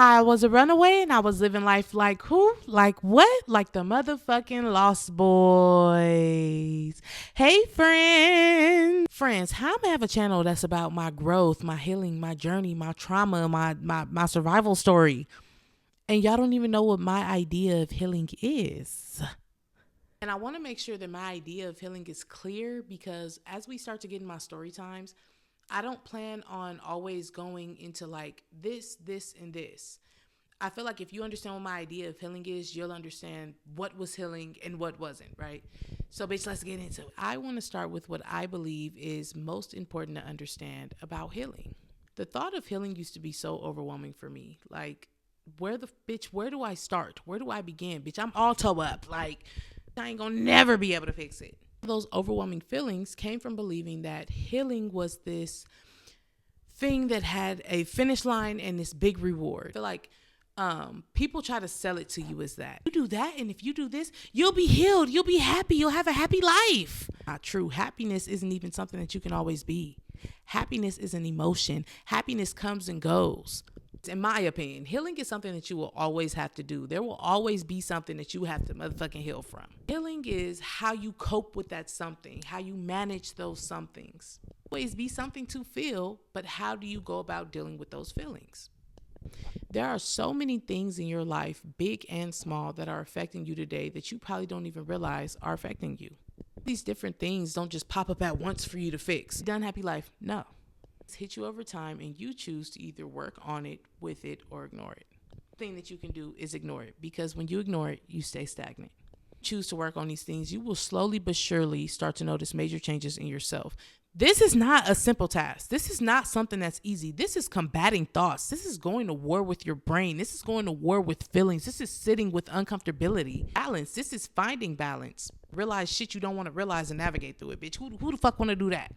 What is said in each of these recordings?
how I was a runaway and I was living life like who? Like what? Like the motherfucking Lost Boys. Hey, friends. Friends, how am I have a channel that's about my growth, my healing, my journey, my trauma, my survival story? And y'all don't even know what my idea of healing is. And I want to make sure that my idea of healing is clear, because as we start to get in my story times, I don't plan on always going into like this, and this. I feel like if you understand what my idea of healing is, you'll understand what was healing and what wasn't, right? So, bitch, let's get into it. I want to start with what I believe is most important to understand about healing. The thought of healing used to be so overwhelming for me. Like, where do I start? Where do I begin? Bitch, I'm all toe up. Like, I ain't gonna never be able to fix it. Those overwhelming feelings came from believing that healing was this thing that had a finish line and this big reward. I feel like people try to sell it to you as that. You do that, and if you do this, you'll be healed, you'll be happy, you'll have a happy life. Not true. Happiness isn't even something that you can always be. Happiness is an emotion. Happiness comes and goes. In my opinion, healing is something that you will always have to do. There will always be something that you have to motherfucking heal from. Healing is how you cope with that something, how you manage those somethings. Always be something to feel, but how do you go about dealing with those feelings? There are so many things in your life, big and small, that are affecting you today that you probably don't even realize are affecting you. These different things don't just pop up at once for you to fix. Done, happy life? No. Hit you over time, and you choose to either work on it, with it, or ignore it. The thing that you can do is ignore it, because when you ignore it, you stay stagnant. Choose to work on these things, you will slowly but surely start to notice major changes in yourself. This is not a simple task. This is not something that's easy. This is combating thoughts. This is going to war with your brain. This is going to war with feelings. This is sitting with uncomfortability. Balance. This is finding balance. Realize shit you don't want to realize and navigate through it, bitch. Who the fuck want to do that?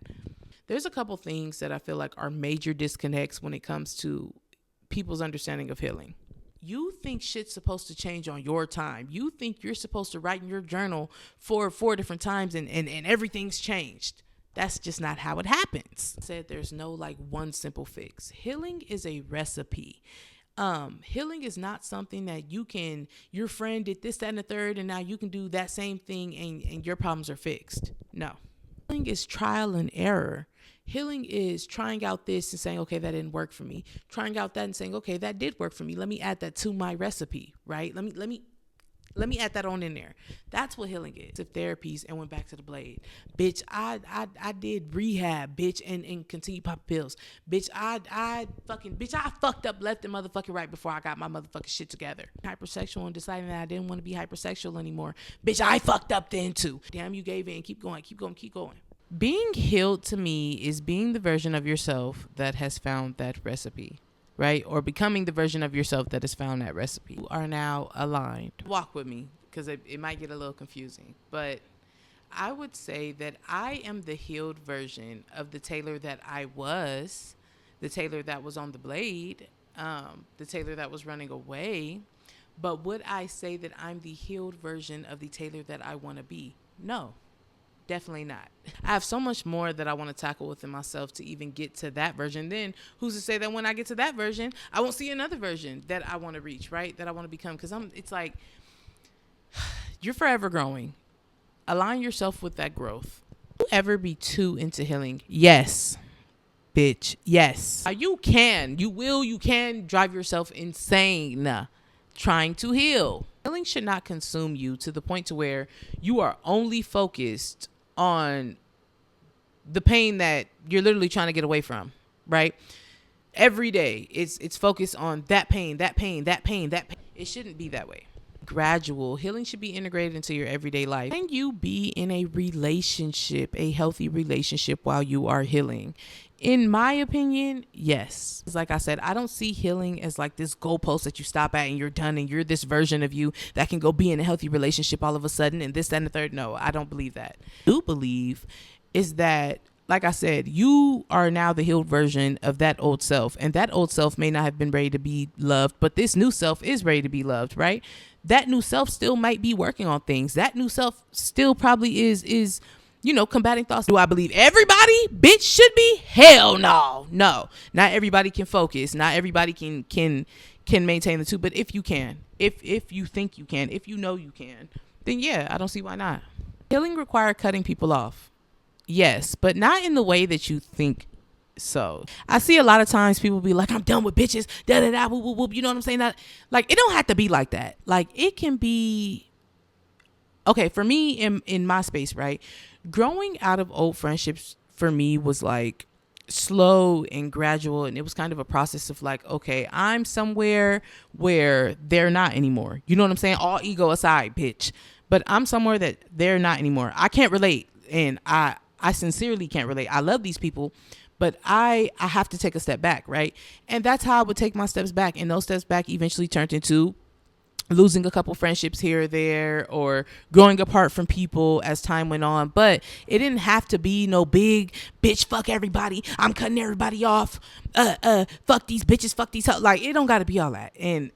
There's a couple things that I feel like are major disconnects when it comes to people's understanding of healing. You think shit's supposed to change on your time. You think you're supposed to write in your journal for 4 different times and everything's changed. That's just not how it happens. I said there's no like one simple fix. Healing is a recipe. Healing is not something that your friend did this, that, and the third, and now you can do that same thing and your problems are fixed. No. Healing is trial and error. Healing is trying out this and saying, okay, that didn't work for me. Trying out that and saying, okay, that did work for me. Let me add that to my recipe, right? Let me add that on in there. That's what healing is. If therapies and went back to the blade. Bitch, I did rehab, bitch, and continue popping pills. Bitch, I fucked up left and motherfucking right before I got my motherfucking shit together. Hypersexual and deciding that I didn't want to be hypersexual anymore. Bitch, I fucked up then too. Damn, you gave in. Keep going. Being healed to me is being the version of yourself that has found that recipe, right? Or becoming the version of yourself that has found that recipe. You are now aligned. Walk with me, because it might get a little confusing, but I would say that I am the healed version of the Taylor that I was, the Taylor that was on the blade, the Taylor that was running away. But would I say that I'm the healed version of the Taylor that I want to be? No. Definitely not. I have so much more that I want to tackle within myself to even get to that version. Then who's to say that when I get to that version, I won't see another version that I want to reach, right? That I want to become. Because it's like, you're forever growing. Align yourself with that growth. Will you ever be too into healing? Yes. Bitch. Yes. You can drive yourself insane trying to heal. Healing should not consume you to the point to where you are only focused on the pain that you're literally trying to get away from, right? Every day it's focused on that pain. It shouldn't be that way. Gradual healing should be integrated into your everyday life. Can you be in a relationship, a healthy relationship, while you are healing? In my opinion, yes. Like I said, I don't see healing as like this goalpost that you stop at and you're done and you're this version of you that can go be in a healthy relationship all of a sudden and this, that, and the third. No, I don't believe that. What I do believe is that, like I said, you are now the healed version of that old self, and that old self may not have been ready to be loved, but this new self is ready to be loved, right? That new self still might be working on things. That new self still probably is combating thoughts. Do I believe everybody, bitch, should be? Hell no. No, not everybody can focus. Not everybody can can maintain the two. But if you can, if you think you can, if you know you can, then yeah, I don't see why not. Healing require cutting people off. Yes, but not in the way that you think. So I see a lot of times people be like, I'm done with bitches, da da da, whoop whoop whoop. You know what I'm saying? That, like, it don't have to be like that. Like, it can be okay. For me, in my space, right, growing out of old friendships for me was like slow and gradual, and it was kind of a process of like, okay, I'm somewhere where they're not anymore. You know what I'm saying? All ego aside, bitch. But I'm somewhere that they're not anymore. I can't relate, and I sincerely can't relate. I love these people, but I have to take a step back, right? And that's how I would take my steps back. And those steps back eventually turned into losing a couple friendships here or there, or growing apart from people as time went on. But it didn't have to be no big bitch, fuck everybody, I'm cutting everybody off, fuck these bitches, fuck these, like, it don't gotta be all that. And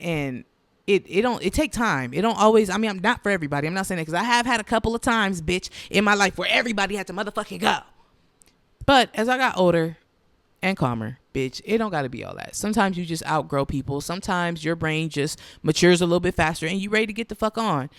it take time. It don't always, I mean, I'm not for everybody. I'm not saying that, because I have had a couple of times, bitch, in my life where everybody had to motherfucking go. But as I got older and calmer, bitch, it don't gotta be all that. Sometimes you just outgrow people. Sometimes your brain just matures a little bit faster and you ready to get the fuck on.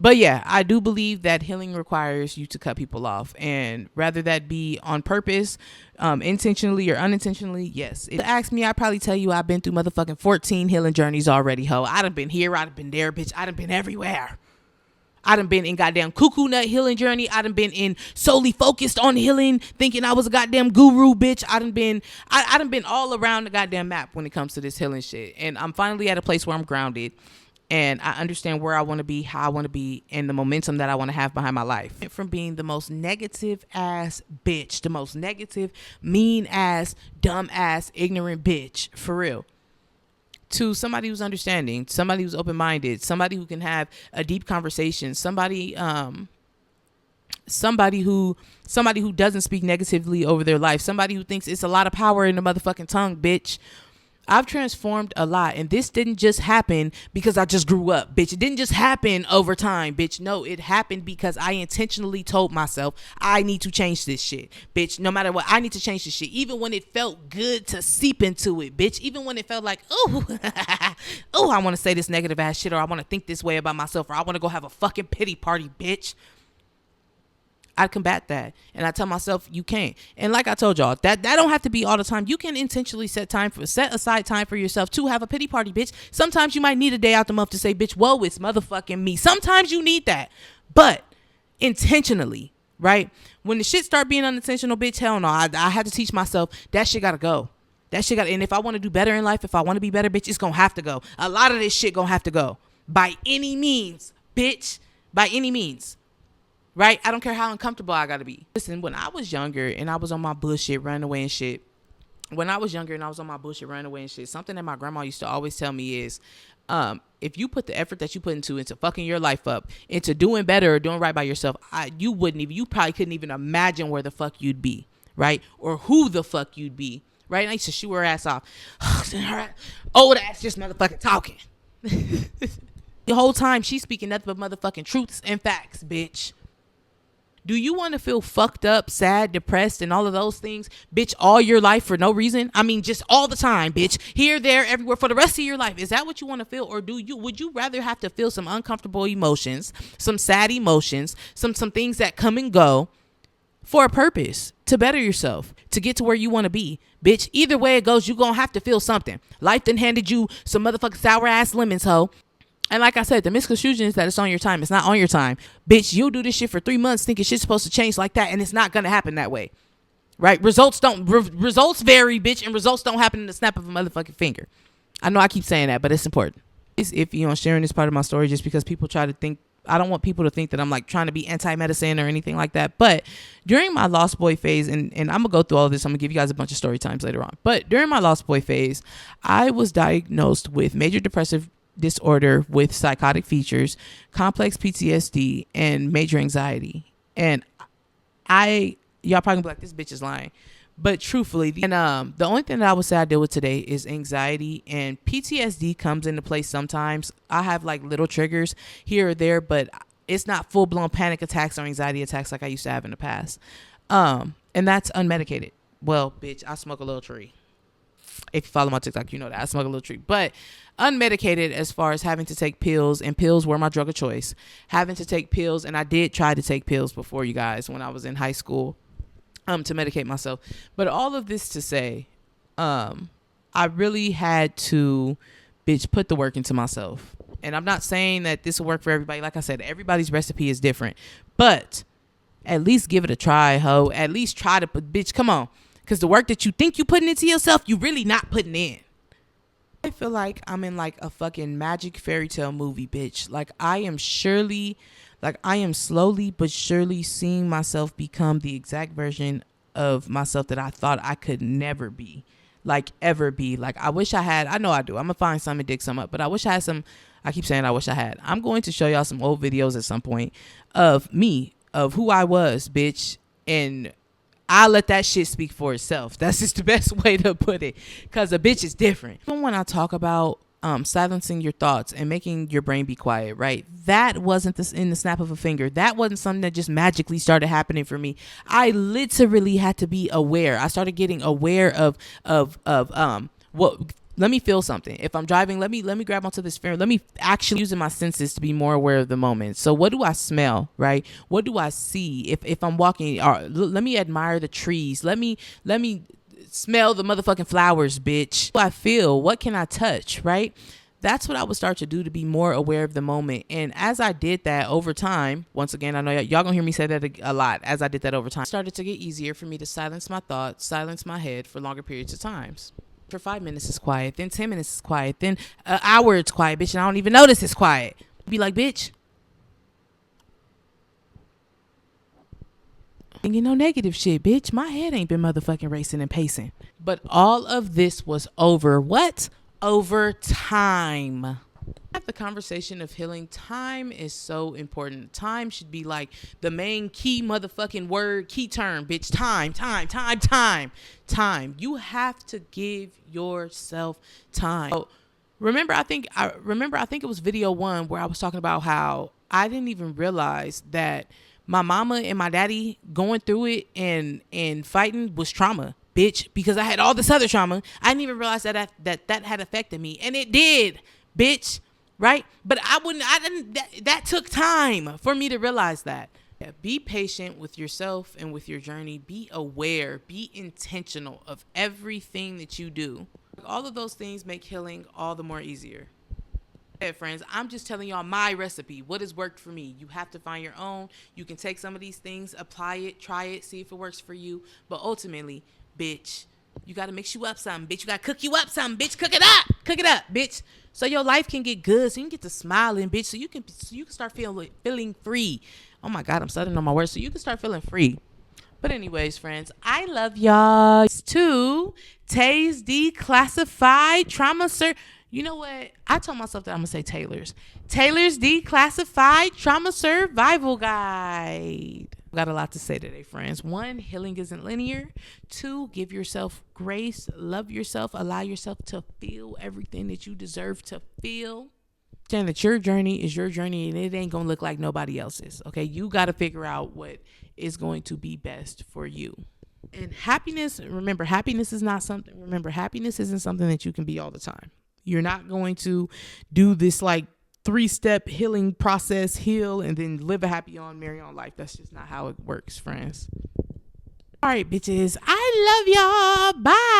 But yeah, I do believe that healing requires you to cut people off, and rather that be on purpose, intentionally or unintentionally. Yes, if you ask me, I'd probably tell you I've been through motherfucking 14 healing journeys already, ho. I done been here, I done been there, bitch. I done been everywhere. I done been in goddamn cuckoo nut healing journey. I done been in solely focused on healing, thinking I was a goddamn guru, bitch. I done been all around the goddamn map when it comes to this healing shit. And I'm finally at a place where I'm grounded, and I understand where I want to be, how I want to be, and the momentum that I want to have behind my life. From being the most negative ass bitch, the most negative, mean ass, dumb ass, ignorant bitch, for real, to somebody who's understanding, somebody who's open-minded, somebody who can have a deep conversation, somebody who doesn't speak negatively over their life, somebody who thinks it's a lot of power in the motherfucking tongue, bitch. I've transformed a lot, and this didn't just happen because I just grew up, bitch. It didn't just happen over time, bitch. No, it happened because I intentionally told myself I need to change this shit, bitch. No matter what, I need to change this shit. Even when it felt good to seep into it, bitch. Even when it felt like, oh, oh, I want to say this negative ass shit, or I want to think this way about myself, or I want to go have a fucking pity party, bitch. I combat that, and I tell myself you can't. And like I told y'all, that don't have to be all the time. You can intentionally set aside time for yourself to have a pity party, bitch. Sometimes you might need a day out the month to say, bitch, whoa, it's motherfucking me. Sometimes you need that, but intentionally, right? When the shit start being unintentional, bitch, hell no. I had to teach myself that shit gotta go. And if I want to do better in life, if I want to be better, bitch, it's gonna have to go. A lot of this shit gonna have to go by any means, bitch, by any means. Right? I don't care how uncomfortable I gotta be. Listen, when I was younger and I was on my bullshit, running away and shit, something that my grandma used to always tell me is, if you put the effort that you put into fucking your life up, into doing better or doing right by yourself, you probably couldn't even imagine where the fuck you'd be, right? Or who the fuck you'd be, right? And I used to shoot her ass off. Old ass just motherfucking talking. The whole time she's speaking nothing but motherfucking truths and facts, bitch. Do you want to feel fucked up, sad, depressed, and all of those things, bitch, all your life for no reason? I mean, just all the time, bitch. Here, there, everywhere for the rest of your life. Is that what you want to feel? Or would you rather have to feel some uncomfortable emotions, some sad emotions, some things that come and go for a purpose, to better yourself, to get to where you want to be? Bitch, either way it goes, you're going to have to feel something. Life done handed you some motherfucking sour ass lemons, ho. And like I said, the misconfusion is that it's on your time. It's not on your time. Bitch, you'll do this shit for 3 months thinking shit's supposed to change like that, and it's not going to happen that way. Right? Results vary, bitch, and results don't happen in the snap of a motherfucking finger. I know I keep saying that, but it's important. It's iffy on sharing this part of my story just because people try to think, I don't want people to think that I'm like trying to be anti-medicine or anything like that. But during my Lost Boy phase, and I'm going to go through all of this. I'm going to give you guys a bunch of story times later on. But during my Lost Boy phase, I was diagnosed with major depressive disorder with psychotic features, complex PTSD, and major anxiety. And y'all probably gonna be like, this bitch is lying. But truthfully, the only thing that I would say I deal with today is anxiety, and PTSD comes into play sometimes. I have like little triggers here or there, but it's not full-blown panic attacks or anxiety attacks like I used to have in the past. And that's unmedicated. Well, bitch, I smoke a little tree. If you follow my TikTok, you know that I smoke a little tree. But unmedicated, as far as having to take pills, and pills were my drug of choice. Having to take pills, and I did try to take pills before, you guys, when I was in high school, to medicate myself. But all of this to say, I really had to, bitch, put the work into myself. And I'm not saying that this will work for everybody. Like I said, everybody's recipe is different. But at least give it a try, ho. At least try to put, bitch, come on. Because the work that you think you putting into yourself, you really not putting in. I feel like I'm in like a fucking magic fairy tale movie, bitch. Like I am slowly but surely seeing myself become the exact version of myself that I thought I could never be. Like ever be. Like I wish I had, I know I do. I'm gonna find some and dig some up, but I wish I had some. I keep saying I wish I had. I'm going to show y'all some old videos at some point of me, of who I was, bitch. And I'll let that shit speak for itself. That's just the best way to put it. Because a bitch is different. Even when I talk about silencing your thoughts and making your brain be quiet, right? That wasn't this in the snap of a finger. That wasn't something that just magically started happening for me. I literally had to be aware. I started getting aware of what. Let me feel something. If I'm driving, let me grab onto this phone. Let me actually using my senses to be more aware of the moment. So what do I smell, right? What do I see? If I'm walking, let me admire the trees. Let me smell the motherfucking flowers, bitch. What do I feel? What can I touch, right? That's what I would start to do to be more aware of the moment. And as I did that over time, once again, I know y'all gonna hear me say that a lot. As I did that over time, it started to get easier for me to silence my thoughts, silence my head for longer periods of times. For 5 minutes it's quiet, then 10 minutes is quiet, then an hour it's quiet, bitch, and I don't even notice it's quiet. Be like, bitch, thinking no negative shit, bitch. My head ain't been motherfucking racing and pacing. But all of this was over what? Over time. At the conversation of healing, time is so important. Time should be like the main key motherfucking word, key term, bitch. Time. You have to give yourself time. So I think it was video 1 where I was talking about how I didn't even realize that my mama and my daddy going through it and fighting was trauma, bitch, because I had all this other trauma. I didn't even realize that had affected me, and it did, bitch. Right? But that took time for me to realize that. Yeah, be patient with yourself and with your journey. Be aware, be intentional of everything that you do. All of those things make healing all the more easier. Hey, friends, I'm just telling y'all my recipe, what has worked for me. You have to find your own. You can take some of these things, apply it, try it, see if it works for you. But ultimately, bitch, you got to mix you up something, bitch. You got to cook you up something, bitch. Cook it up, bitch. So your life can get good, so you can get to smiling, bitch. So you can start feeling free. Oh my God, I'm stuttering on my words. So you can start feeling free. But anyways, friends, I love y'all. To Tay's Declassified Trauma You know what? I told myself that I'm gonna say Taylor's Declassified Trauma Survival Guide. Got a lot to say today, friends. 1, healing isn't linear. 2, give yourself grace, love yourself, allow yourself to feel everything that you deserve to feel. Saying that your journey is your journey and it ain't gonna look like nobody else's. Okay, you got to figure out what is going to be best for you. And happiness isn't something that you can be all the time. You're not going to do this like 3-step healing process, heal, and then live a happy on, merry on life. That's just not how it works, friends. All right, bitches. I love y'all. Bye.